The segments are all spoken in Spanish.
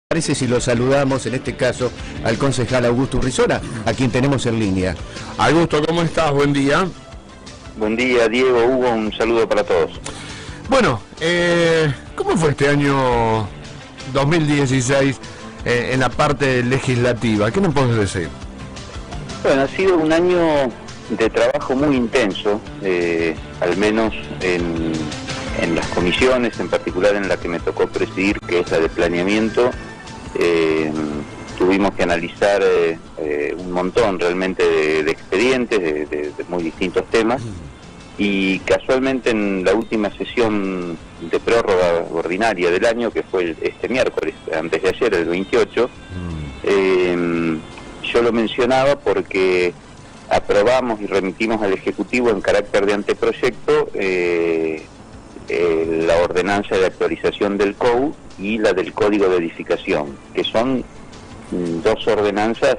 Parece si lo saludamos, en este caso, al concejal Augusto Urrizola, a quien tenemos en línea. Augusto, ¿cómo estás? Buen día. Buen día, Diego, Hugo, un saludo para todos. Bueno, ¿cómo fue este año 2016 en la parte legislativa? ¿Qué nos puedes decir? Bueno, ha sido un año de trabajo muy intenso, al menos en las comisiones, en particular en la que me tocó presidir, que es la de planeamiento. Tuvimos que analizar un montón realmente de expedientes de muy distintos temas, y casualmente en la última sesión de prórroga ordinaria del año, que fue este miércoles, antes de ayer, el 28, yo lo mencionaba porque aprobamos y remitimos al Ejecutivo en carácter de anteproyecto la ordenanza de actualización del COU y la del Código de Edificación, que son dos ordenanzas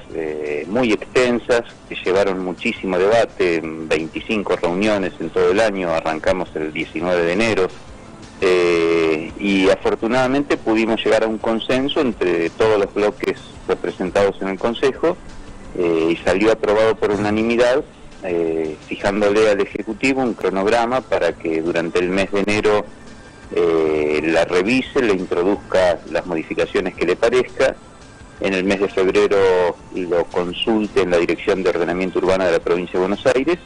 muy extensas, que llevaron muchísimo debate, 25 reuniones en todo el año, arrancamos el 19 de enero, y afortunadamente pudimos llegar a un consenso entre todos los bloques representados en el Consejo, y salió aprobado por unanimidad, fijándole al Ejecutivo un cronograma para que durante el mes de enero la revise, le introduzca las modificaciones que le parezca, en el mes de febrero lo consulte en la Dirección de Ordenamiento Urbano de la Provincia de Buenos Aires,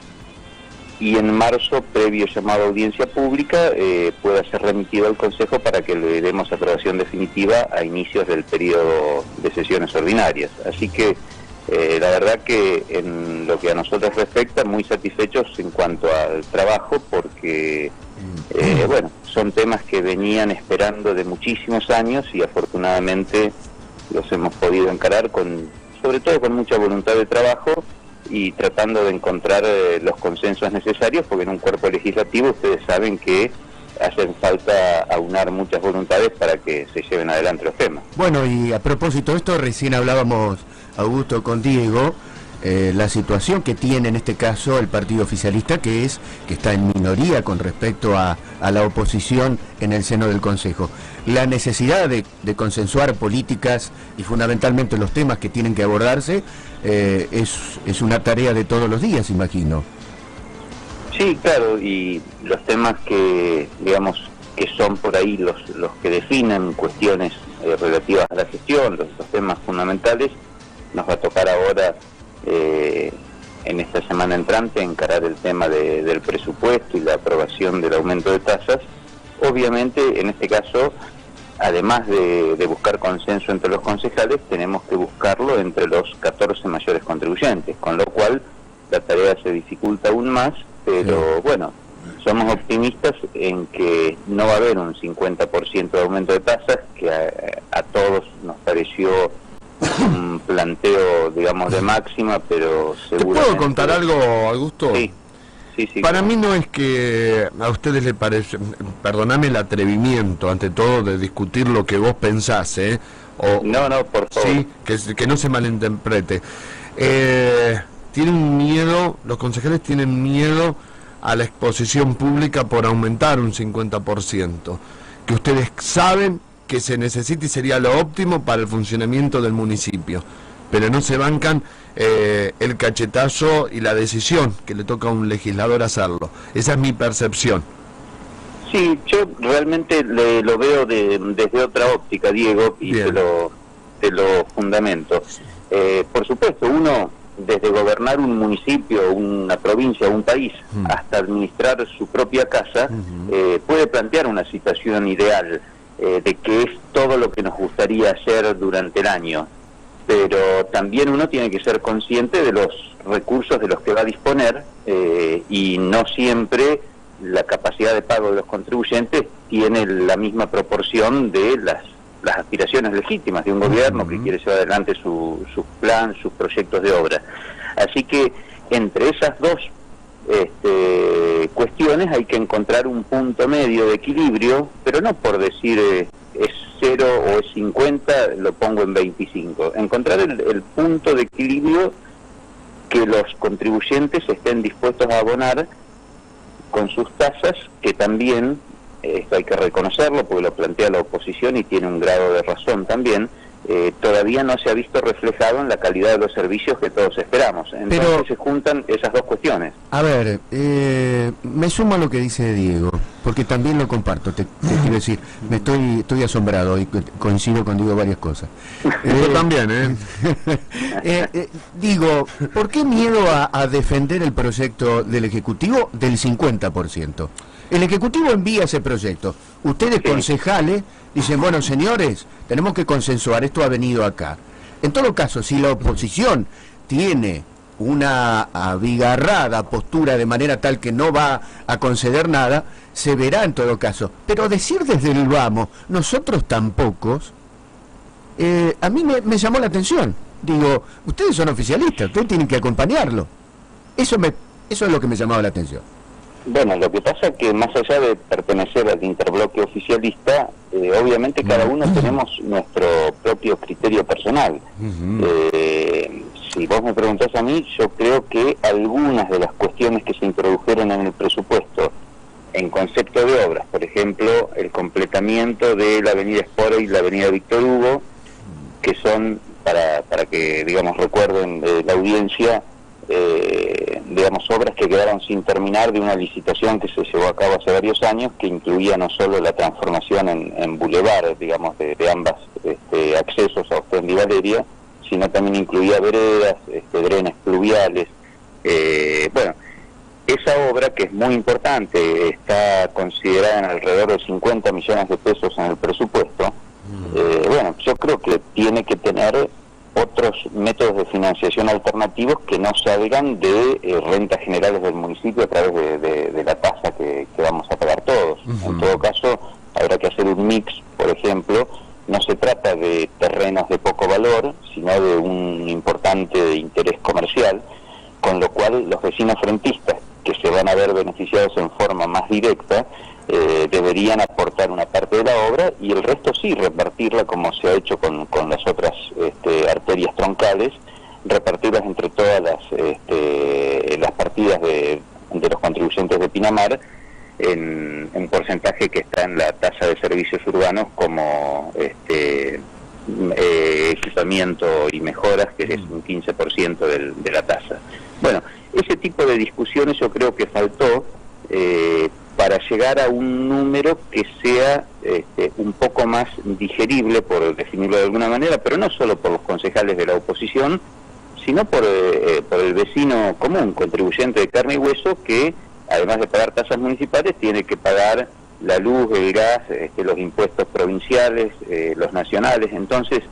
y en marzo, previo llamado a audiencia pública, pueda ser remitido al Consejo para que le demos aprobación definitiva a inicios del periodo de sesiones ordinarias. Así que la verdad que en lo que a nosotros respecta, muy satisfechos en cuanto al trabajo, porque bueno, son temas que venían esperando de muchísimos años y afortunadamente los hemos podido encarar sobre todo con mucha voluntad de trabajo y tratando de encontrar los consensos necesarios, porque en un cuerpo legislativo ustedes saben que hacen falta aunar muchas voluntades para que se lleven adelante los temas. Bueno, y a propósito de esto, recién hablábamos, Augusto, con Diego, la situación que tiene en este caso el partido oficialista, que está en minoría con respecto a la oposición en el seno del Consejo. La necesidad de consensuar políticas y fundamentalmente los temas que tienen que abordarse es una tarea de todos los días, imagino. Sí, claro, y los temas que, digamos, que son por ahí los que definen cuestiones relativas a la gestión, los temas fundamentales, nos va a tocar ahora, en esta semana entrante, encarar el tema del presupuesto y la aprobación del aumento de tasas. Obviamente, en este caso, además de buscar consenso entre los concejales, tenemos que buscarlo entre los 14 mayores contribuyentes, con lo cual la tarea se dificulta aún más, pero bueno, somos optimistas en que no va a haber un 50% de aumento de tasas, que a todos nos pareció un planteo, digamos, de máxima, pero seguramente... ¿Te puedo contar algo, Augusto? Sí. Para mí no es que a ustedes les parece, perdoname el atrevimiento ante todo de discutir lo que vos pensás, No, por favor. Sí, que no se malinterprete. Tienen miedo, los concejales tienen miedo a la exposición pública por aumentar un 50%, que ustedes saben que se necesita y sería lo óptimo para el funcionamiento del municipio, pero no se bancan el cachetazo y la decisión que le toca a un legislador hacerlo. Esa es mi percepción. Sí, yo realmente lo veo desde otra óptica, Diego, y te lo fundamento. Por supuesto, uno, desde gobernar un municipio, una provincia, un país, hasta administrar su propia casa, puede plantear una situación ideal, de que es todo lo que nos gustaría hacer durante el año, pero también uno tiene que ser consciente de los recursos de los que va a disponer, y no siempre la capacidad de pago de los contribuyentes tiene la misma proporción de las aspiraciones legítimas de un gobierno que quiere llevar adelante su plan, sus proyectos de obra. Así que entre esas dos cuestiones hay que encontrar un punto medio de equilibrio, pero no por decir es 0 o es 50, lo pongo en 25. Encontrar el punto de equilibrio que los contribuyentes estén dispuestos a abonar con sus tasas, que también, esto hay que reconocerlo porque lo plantea la oposición y tiene un grado de razón también, todavía no se ha visto reflejado en la calidad de los servicios que todos esperamos. Entonces Pero se juntan esas dos cuestiones. a ver, me sumo a lo que dice Diego, porque también lo comparto, te quiero decir, estoy asombrado y coincido con Diego varias cosas. Yo también, Digo, ¿por qué miedo a defender el proyecto del Ejecutivo del 50%? El Ejecutivo envía ese proyecto, ustedes Sí. concejales dicen, bueno señores, tenemos que consensuar, esto ha venido acá. En todo caso, si la oposición tiene una abigarrada postura de manera tal que no va a conceder nada, se verá en todo caso. Pero decir desde el vamos, nosotros tampoco, a mí me llamó la atención. Digo, ustedes son oficialistas, ustedes tienen que acompañarlo. Eso es lo que me llamaba la atención. Bueno, lo que pasa es que más allá de pertenecer al interbloque oficialista, obviamente cada uno tenemos nuestro propio criterio personal. Si vos me preguntás a mí, yo creo que algunas de las cuestiones que se introdujeron en el presupuesto en concepto de obras, por ejemplo, el completamiento de la avenida Esporo y la avenida Víctor Hugo, que son, para que, digamos, recuerden la audiencia, digamos, obras que quedaron sin terminar de una licitación que se llevó a cabo hace varios años, que incluía no solo la transformación en bulevar, digamos, de ambas accesos a Ostend y Valeria, sino también incluía veredas, drenes pluviales. Bueno, esa obra, que es muy importante, está considerada en alrededor de 50 millones de pesos en el presupuesto. Bueno, yo creo que tiene que tener otros métodos de financiación alternativos que no salgan de rentas generales del municipio a través de la tasa que vamos a pagar todos. En todo caso, habrá que hacer un mix, por ejemplo. No se trata de terrenos de poco valor, sino de un importante interés comercial, con lo cual los vecinos frentistas, que se van a ver beneficiados en forma más directa, deberían aportar una parte de la obra y el resto sí repartirla, como se ha hecho con las otras arterias troncales, repartirlas entre todas las partidas de los contribuyentes de Pinamar en un porcentaje que está en la tasa de servicios urbanos como equipamiento y mejoras, que es un 15% de la tasa. Bueno, ese tipo de discusiones yo creo que faltó para llegar a un número que sea un poco más digerible, por definirlo de alguna manera, pero no solo por los concejales de la oposición, sino por el vecino común, contribuyente de carne y hueso, que además de pagar tasas municipales tiene que pagar la luz, el gas, los impuestos provinciales, los nacionales. Entonces,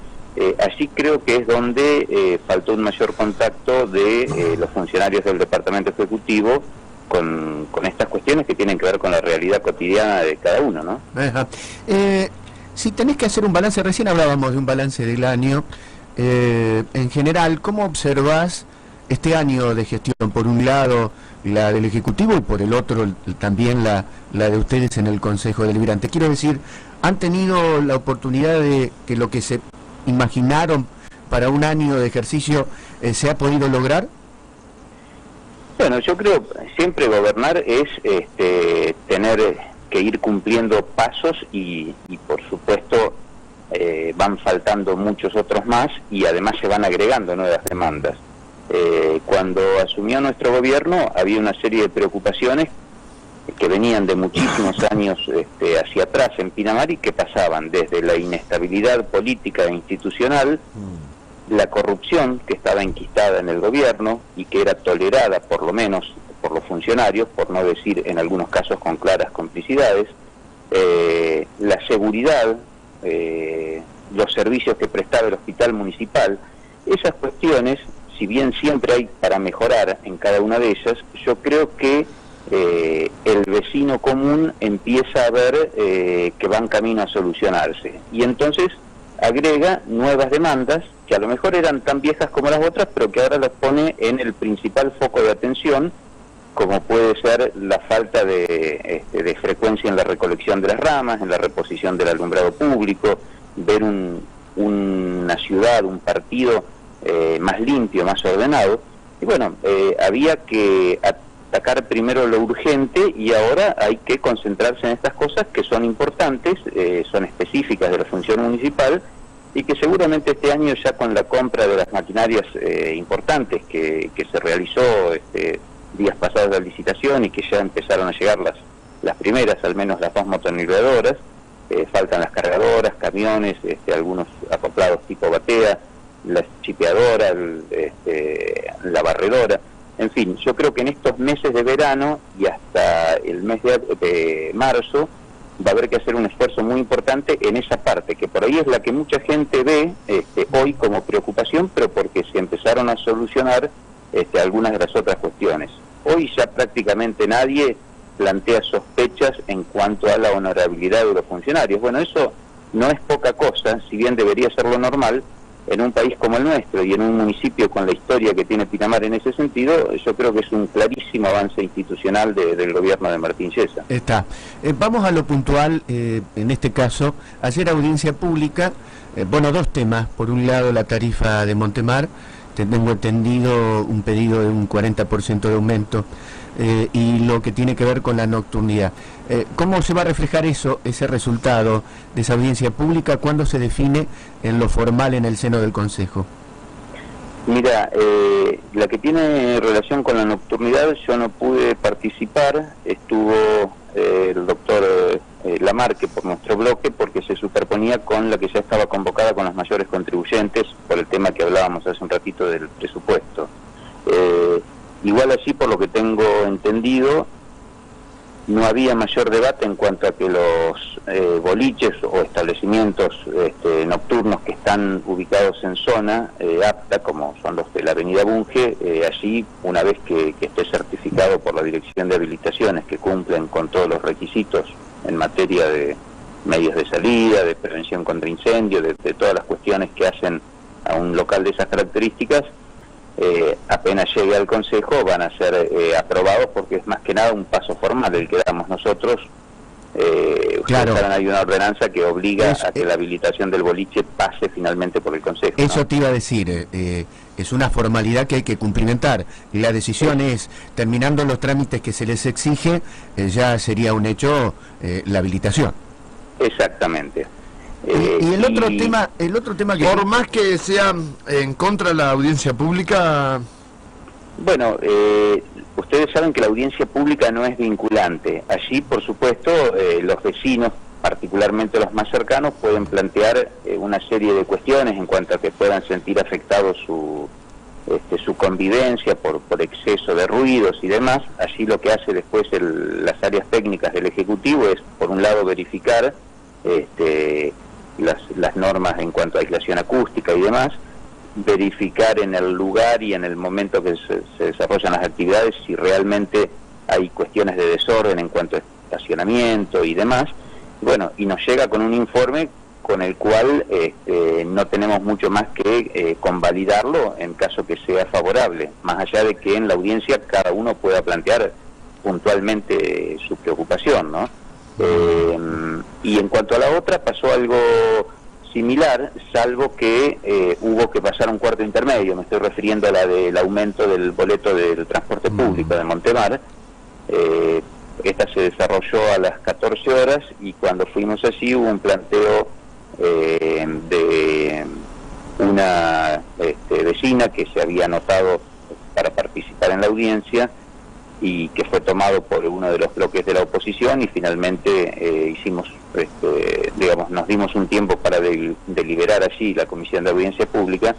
allí creo que es donde faltó un mayor contacto de los funcionarios del Departamento Ejecutivo con estas cuestiones que tienen que ver con la realidad cotidiana de cada uno, ¿no? Si tenés que hacer un balance, recién hablábamos de un balance del año, en general, ¿cómo observás este año de gestión? Por un lado, la del Ejecutivo y por el otro también la de ustedes en el Consejo Deliberante. Quiero decir, ¿han tenido la oportunidad de que lo que se imaginaron para un año de ejercicio se ha podido lograr? Bueno, yo creo siempre gobernar es tener que ir cumpliendo pasos y por supuesto van faltando muchos otros más y además se van agregando nuevas demandas. Cuando asumió nuestro gobierno había una serie de preocupaciones que venían de muchísimos años hacia atrás en Pinamar y que pasaban desde la inestabilidad política e institucional, la corrupción que estaba enquistada en el gobierno y que era tolerada por lo menos por los funcionarios, por no decir en algunos casos con claras complicidades, la seguridad, los servicios que prestaba el hospital municipal. Esas cuestiones, si bien siempre hay para mejorar en cada una de ellas, yo creo que el vecino común empieza a ver que van camino a solucionarse y entonces agrega nuevas demandas que a lo mejor eran tan viejas como las otras, pero que ahora las pone en el principal foco de atención, como puede ser la falta de frecuencia en la recolección de las ramas, en la reposición del alumbrado público, ver una ciudad, un partido más limpio, más ordenado. Y bueno, había que atacar primero lo urgente y ahora hay que concentrarse en estas cosas que son importantes, son específicas de la función municipal y que seguramente este año ya con la compra de las maquinarias importantes que se realizó días pasados de la licitación y que ya empezaron a llegar las primeras, al menos las 2 motoniveladoras, faltan las cargadoras, camiones, algunos acoplados tipo batea, la chipeadora, la barredora, en fin, yo creo que en estos meses de verano y hasta el mes de marzo va a haber que hacer un esfuerzo muy importante en esa parte, que por ahí es la que mucha gente ve hoy como preocupación, pero porque se empezaron a solucionar algunas de las otras cuestiones. Hoy ya prácticamente nadie plantea sospechas en cuanto a la honorabilidad de los funcionarios. Bueno, eso no es poca cosa, si bien debería ser lo normal, en un país como el nuestro y en un municipio con la historia que tiene Pinamar en ese sentido, yo creo que es un clarísimo avance institucional del gobierno de Martín Yesa. Está. Vamos a lo puntual, en este caso, ayer audiencia pública, bueno, 2 temas. Por un lado, la tarifa de Montemar, tengo entendido un pedido de un 40% de aumento, y lo que tiene que ver con la nocturnidad. ¿Cómo se va a reflejar ese resultado de esa audiencia pública? ¿Cuándo se define en lo formal en el seno del Consejo? Mira, la que tiene relación con la nocturnidad, yo no pude participar, estuvo el doctor Lamarque por nuestro bloque, porque se superponía con la que ya estaba convocada con los mayores contribuyentes por el tema que hablábamos hace un ratito del presupuesto. Igual así, por lo que tengo entendido, no había mayor debate en cuanto a que los boliches o establecimientos nocturnos que están ubicados en zona apta, como son los de la avenida Bunge, allí, una vez que esté certificado por la Dirección de Habilitaciones, que cumplen con todos los requisitos en materia de medios de salida, de prevención contra incendio, de todas las cuestiones que hacen a un local de esas características, apenas llegue al Consejo van a ser aprobados, porque es más que nada un paso formal el que damos nosotros. Claro. Hay una ordenanza que obliga a que la habilitación del boliche pase finalmente por el Consejo. Eso, ¿no? Te iba a decir, es una formalidad que hay que cumplimentar. La decisión es, terminando los trámites que se les exige, ya sería un hecho la habilitación. Exactamente. Y el otro tema que... Por más que sea en contra de la audiencia pública... Bueno, ustedes saben que la audiencia pública no es vinculante. Allí, por supuesto, los vecinos, particularmente los más cercanos, pueden plantear una serie de cuestiones en cuanto a que puedan sentir afectado su convivencia por exceso de ruidos y demás. Allí lo que hace después las áreas técnicas del Ejecutivo es, por un lado, verificar las normas en cuanto a aislación acústica y demás, verificar en el lugar y en el momento que se desarrollan las actividades si realmente hay cuestiones de desorden en cuanto a estacionamiento y demás. Bueno, y nos llega con un informe con el cual no tenemos mucho más que convalidarlo en caso que sea favorable, más allá de que en la audiencia cada uno pueda plantear puntualmente su preocupación, ¿no? Y en cuanto a la otra, pasó algo similar, salvo que hubo que pasar un cuarto intermedio. Me estoy refiriendo a la del aumento del boleto del transporte público de Montemar. Esta se desarrolló a las 14 horas y cuando fuimos allí hubo un planteo de una vecina que se había anotado para participar en la audiencia y que fue tomado por uno de los bloques de la oposición, y finalmente nos dimos un tiempo para deliberar allí la Comisión de Audiencia Pública.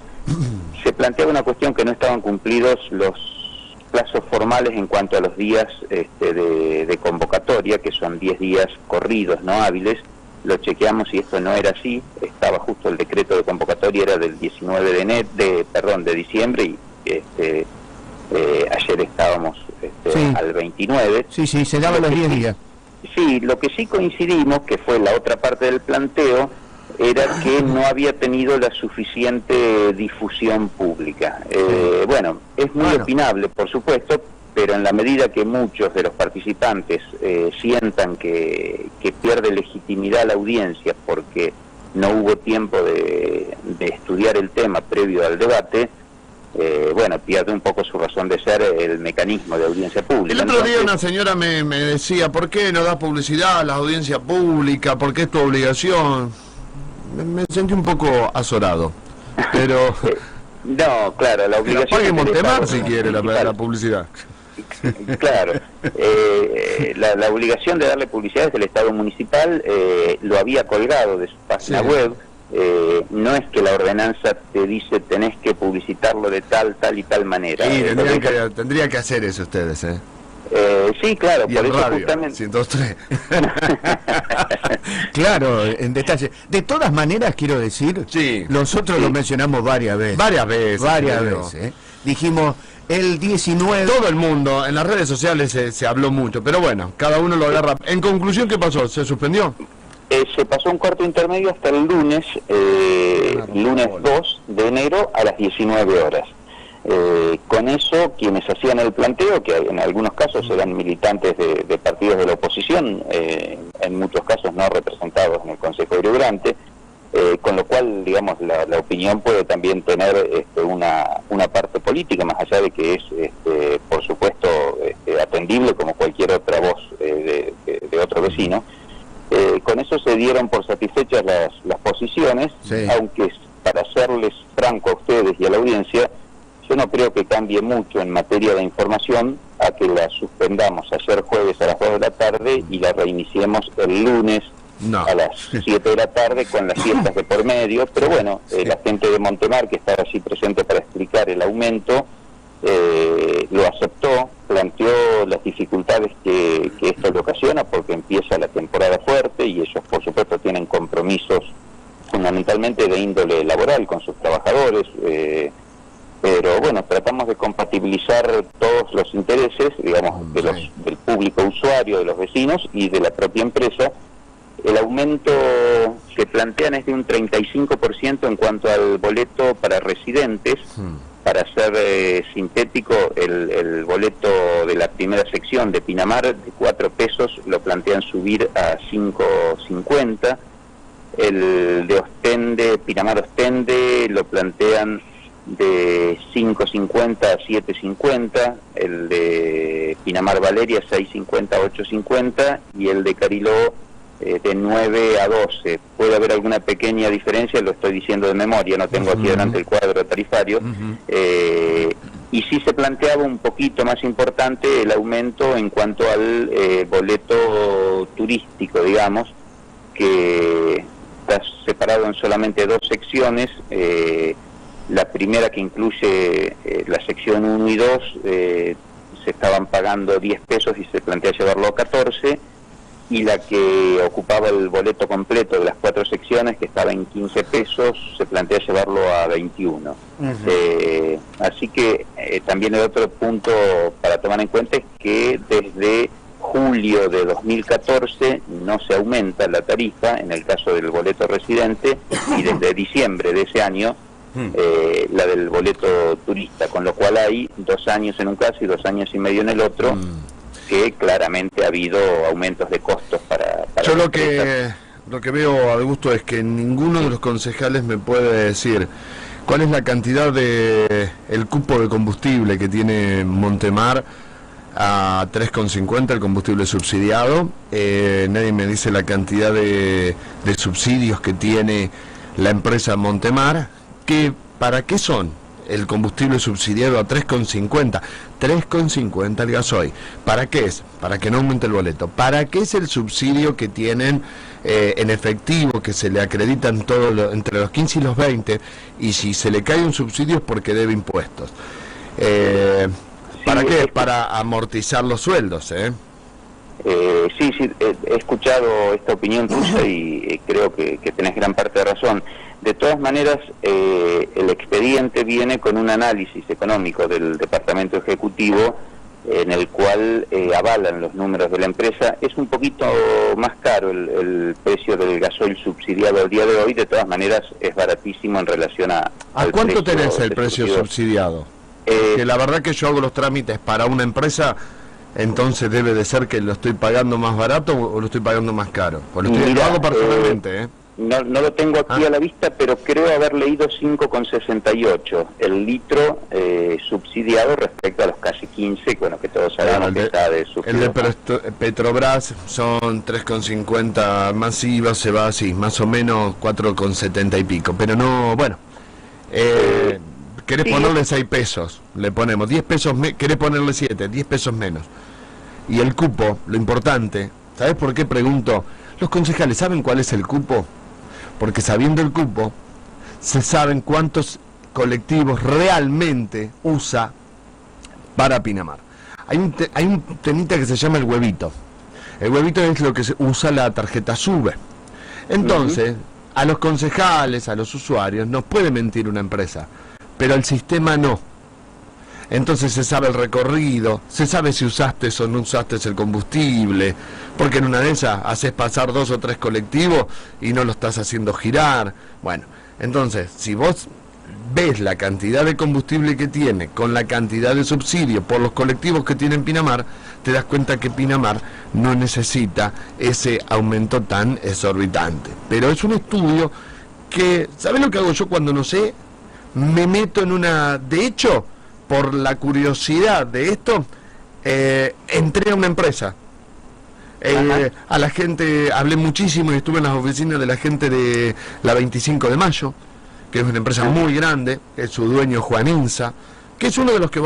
Se planteaba una cuestión que no estaban cumplidos los plazos formales en cuanto a los días de convocatoria, que son 10 días corridos, no hábiles. Lo chequeamos y esto no era así, estaba justo el decreto de convocatoria, era del 19 de diciembre, y ayer estábamos al 29. Sí, se daban los 10 días. Sí, lo que sí coincidimos, que fue la otra parte del planteo, era que no había tenido la suficiente difusión pública. Bueno, es muy opinable, por supuesto, pero en la medida que muchos de los participantes sientan que pierde legitimidad la audiencia porque no hubo tiempo de estudiar el tema previo al debate, pierde un poco su razón de ser el mecanismo de audiencia pública. El otro día una señora me decía, ¿por qué no das publicidad a la audiencia pública? ¿Por qué es tu obligación? me sentí un poco azorado, pero... No, claro, la obligación... Que la pague Montemar Estado, si quiere la publicidad. Claro, la obligación de darle publicidad es del Estado municipal, lo había colgado de su página web. No es que la ordenanza te dice tenés que publicitarlo de tal y tal manera. Sí, tendría que hacer eso ustedes, sí, claro, y por el eso radio, justamente... 103. Claro, en detalle. De todas maneras, quiero decir, sí, nosotros lo mencionamos varias veces. Varias veces. Dijimos, el 19... Todo el mundo, en las redes sociales se habló mucho, pero bueno, cada uno lo agarra. En conclusión, ¿qué pasó? ¿Se suspendió? Se pasó un cuarto intermedio hasta el lunes, lunes 2 de enero a las 19 horas. Con eso, quienes hacían el planteo, que en algunos casos eran militantes de partidos de la oposición, en muchos casos no representados en el Consejo Deliberante, con lo cual, digamos, la opinión puede también tener una parte política, más allá de que es, por supuesto, atendible como cualquier otra voz de otro vecino. Con eso se dieron por satisfechas las posiciones, sí. Aunque para serles franco a ustedes y a la audiencia, yo no creo que cambie mucho en materia de información a que la suspendamos ayer jueves a las 2 de la tarde y la reiniciemos el lunes a las 7 de la tarde con las fiestas de por medio, pero bueno, la gente de Montemar, que estaba allí presente para explicar el aumento, lo aceptó, planteó las dificultades que esto le ocasiona porque empieza la temporada fuerte y ellos por supuesto tienen compromisos fundamentalmente de índole laboral con sus trabajadores, pero bueno, tratamos de compatibilizar todos los intereses, digamos, del público usuario, de los vecinos y de la propia empresa. El aumento que plantean es de un 35% en cuanto al boleto para residentes. Para ser sintético, el boleto de la primera sección de Pinamar de 4 pesos lo plantean subir a 5.50. El de Ostende, Pinamar Ostende, lo plantean de 5.50 a 7.50, el de Pinamar Valeria 6.50 a 8.50 y el de Cariló de 9 a 12. Puede haber alguna pequeña diferencia, lo estoy diciendo de memoria, no tengo aquí delante el cuadro tarifario, y sí se planteaba un poquito más importante el aumento en cuanto al boleto turístico, digamos, que está separado en solamente 2 secciones. La primera, que incluye la sección 1 y 2, se estaban pagando 10 pesos y se plantea llevarlo a 14, y la que ocupaba el boleto completo de las 4 secciones, que estaba en 15 pesos, se plantea llevarlo a 21. Así que también el otro punto para tomar en cuenta es que desde julio de 2014 no se aumenta la tarifa en el caso del boleto residente, y desde diciembre de ese año la del boleto turista, con lo cual hay 2 años en un caso y 2 años y medio en el otro, que claramente ha habido aumentos de costos para yo lo que veo a gusto es que ninguno de los concejales me puede decir cuál es la cantidad de el cupo de combustible que tiene Montemar a 3,50 el combustible subsidiado. Nadie me dice la cantidad de subsidios que tiene la empresa Montemar. ¿Para qué son el combustible subsidiado a 3,50? 3,50 el gasoil. ¿Para qué es? Para que no aumente el boleto. ¿Para qué es el subsidio que tienen en efectivo, que se le acreditan entre los 15 y los 20? Y si se le cae un subsidio es porque debe impuestos. ¿Para qué? Para amortizar los sueldos, Sí, he escuchado esta opinión tuya y creo que tenés gran parte de razón. De todas maneras, el expediente viene con un análisis económico del Departamento Ejecutivo en el cual avalan los números de la empresa. Es un poquito más caro el precio del gasoil subsidiado al día de hoy, de todas maneras es baratísimo en relación a... ¿A cuánto tenés el precio subsidiado? Que la verdad que yo hago los trámites para una empresa, entonces debe de ser que lo estoy pagando más barato o lo estoy pagando más caro. Lo hago personalmente, no lo tengo aquí a la vista, pero creo haber leído 5,68 el litro subsidiado respecto a los casi 15, bueno, que todos sabemos que está de subsidio. El de Petrobras son 3,50 más IVA, se va así, más o menos 4,70 y pico, pero no, bueno, querés ponerle 6 pesos, le ponemos 10 pesos, querés ponerle 7, 10 pesos menos. Y el cupo, lo importante, ¿sabés por qué pregunto? Los concejales, ¿saben cuál es el cupo? Porque sabiendo el cupo, se saben cuántos colectivos realmente usa para Pinamar. Hay un temita que se llama el huevito. El huevito es lo que se usa la tarjeta SUBE. Entonces, a los concejales, a los usuarios, nos puede mentir una empresa, pero el sistema no. Entonces se sabe el recorrido, se sabe si usaste o no usaste el combustible, porque en una de esas haces pasar 2 o 3 colectivos y no lo estás haciendo girar. Bueno, entonces, si vos ves la cantidad de combustible que tiene con la cantidad de subsidio por los colectivos que tiene Pinamar, te das cuenta que Pinamar no necesita ese aumento tan exorbitante. Pero es un estudio que, ¿sabés lo que hago yo cuando no sé? Me meto en una... De hecho, por la curiosidad de esto, entré a una empresa. A la gente, hablé muchísimo y estuve en las oficinas de la gente de la 25 de Mayo, que es una empresa muy grande, que es su dueño Juan Insa, que es uno de los que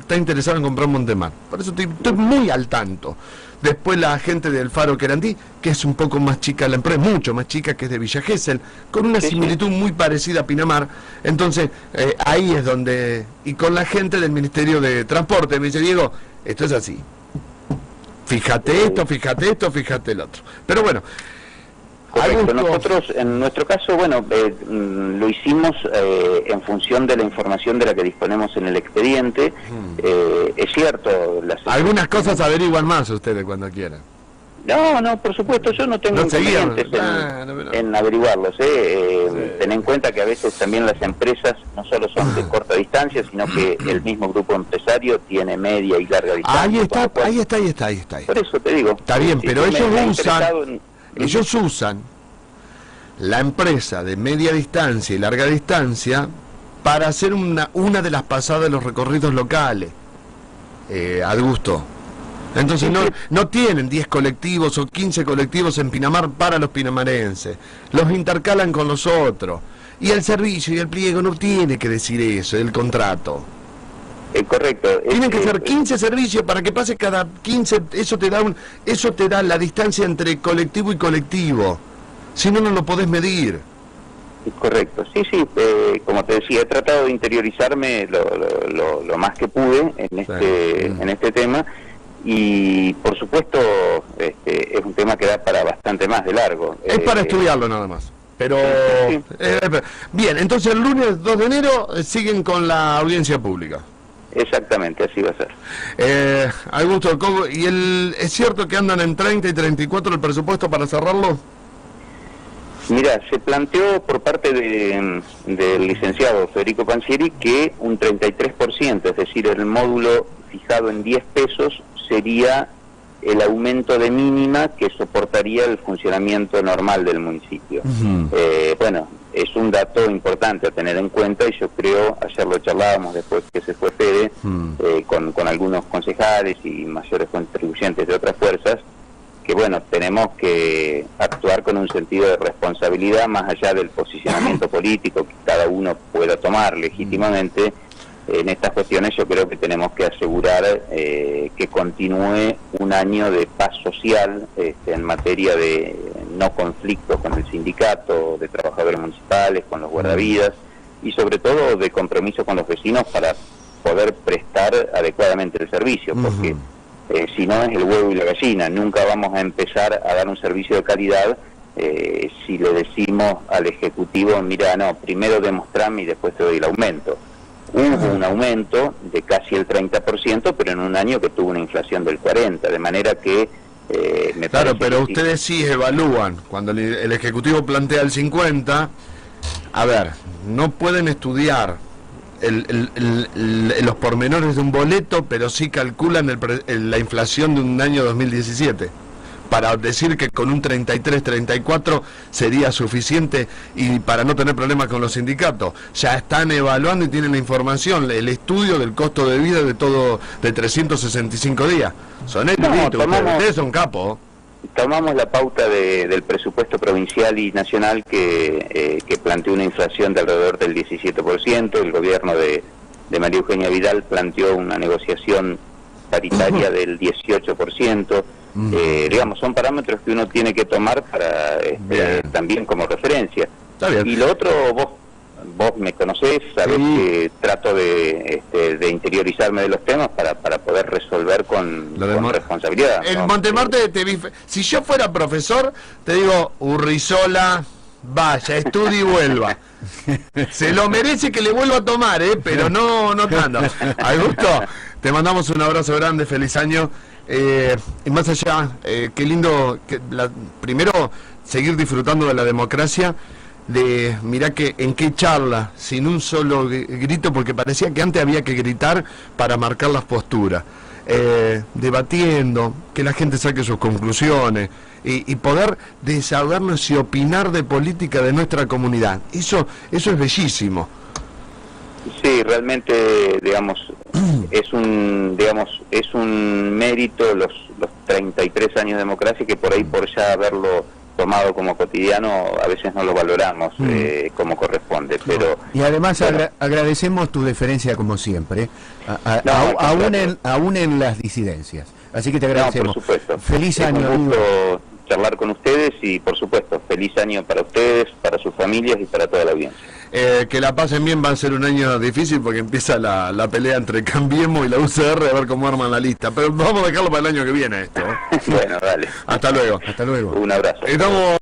está interesado en comprar Montemar. Por eso estoy muy al tanto. Después la gente del Faro Querandí, que es un poco más chica la empresa, mucho más chica, que es de Villa Gesell, con una similitud muy parecida a Pinamar. Entonces, ahí es donde... Y con la gente del Ministerio de Transporte, me dice, Diego, esto es así. Fíjate esto, fíjate el otro. Pero bueno... Correcto. Nosotros, en nuestro caso, bueno, lo hicimos en función de la información de la que disponemos en el expediente. Es cierto... Algunas cosas averiguan más ustedes cuando quieran. No, por supuesto, yo no tengo inconvenientes en averiguarlos. Ten en cuenta que a veces también las empresas no solo son de corta distancia, sino que el mismo grupo empresario tiene media y larga distancia. Ahí está. Por eso te digo. Está bien, pero ellos usan la empresa de media distancia y larga distancia para hacer una de las pasadas de los recorridos locales, al gusto. Entonces no tienen 10 colectivos o 15 colectivos en Pinamar para los pinamarenses, los intercalan con los otros, y el servicio y el pliego no tiene que decir eso, el contrato. Correcto. Tienen que ser 15 servicios para que pase cada 15, eso te da la distancia entre colectivo y colectivo. Si no, no lo podés medir. Correcto, sí, como te decía, he tratado de interiorizarme lo más que pude en este tema, y por supuesto es un tema que da para bastante más de largo. Es para estudiarlo nada más. Pero bien, entonces el lunes 2 de enero siguen con la audiencia pública. Exactamente, así va a ser. Augusto, ¿es cierto que andan en 30 y 34 el presupuesto para cerrarlo? Mira, se planteó por parte del licenciado Federico Pansieri que un 33%, es decir, el módulo fijado en 10 pesos, sería el aumento de mínima que soportaría el funcionamiento normal del municipio. Bueno, es un dato importante a tener en cuenta, y yo creo, ayer lo charlábamos después que se fue Fede, con algunos concejales y mayores contribuyentes de otras fuerzas, que bueno, tenemos que actuar con un sentido de responsabilidad más allá del posicionamiento político que cada uno pueda tomar legítimamente. En estas cuestiones yo creo que tenemos que asegurar que continúe un año de paz social en materia de no conflictos con el sindicato de trabajadores municipales, con los guardavidas, y sobre todo de compromiso con los vecinos para poder prestar adecuadamente el servicio, porque si no es el huevo y la gallina. Nunca vamos a empezar a dar un servicio de calidad si le decimos al Ejecutivo, mira, no, primero demostrame y después te doy el aumento. Hubo un aumento de casi el 30%, pero en un año que tuvo una inflación del 40%, de manera que... Claro, pero ustedes sí evalúan, cuando el Ejecutivo plantea el 50%, a ver, no pueden estudiar los pormenores de un boleto, pero sí calculan la inflación de un año 2017. para decir que con un 33-34 sería suficiente y para no tener problemas con los sindicatos. Ya están evaluando y tienen la información, el estudio del costo de vida de todo, de 365 días. Son eruditos, ustedes son capos. Tomamos la pauta del presupuesto provincial y nacional que planteó una inflación de alrededor del 17%, el gobierno de María Eugenia Vidal planteó una negociación paritaria del 18%, digamos, son parámetros que uno tiene que tomar para también como referencia. Y lo otro, vos me conocés, sabés que trato de interiorizarme de los temas para poder resolver con responsabilidad. En Montemarte, si yo fuera profesor, te digo, Urrizola, vaya, estudie y vuelva. Se lo merece que le vuelva a tomar, pero no tanto. Augusto, te mandamos un abrazo grande, feliz año. Y más allá, qué lindo, primero, seguir disfrutando de la democracia. Mirá que en qué charla, sin un solo grito, porque parecía que antes había que gritar para marcar las posturas, debatiendo, que la gente saque sus conclusiones y poder desahogarnos y opinar de política de nuestra comunidad. Eso es bellísimo. Sí, realmente, digamos, es un mérito los 33 años de democracia, que por ahí, por ya haberlo tomado como cotidiano, a veces no lo valoramos como corresponde, pero... Y además agradecemos tu deferencia como siempre, aún en las disidencias, así que te agradecemos. Por supuesto. Feliz año. Un gusto charlar con ustedes y, por supuesto, feliz año para ustedes, para sus familias y para toda la audiencia. Que la pasen bien, va a ser un año difícil porque empieza la pelea entre Cambiemos y la UCR, a ver cómo arman la lista, pero vamos a dejarlo para el año que viene esto. Bueno, dale. Hasta luego. Hasta luego. Un abrazo. Estamos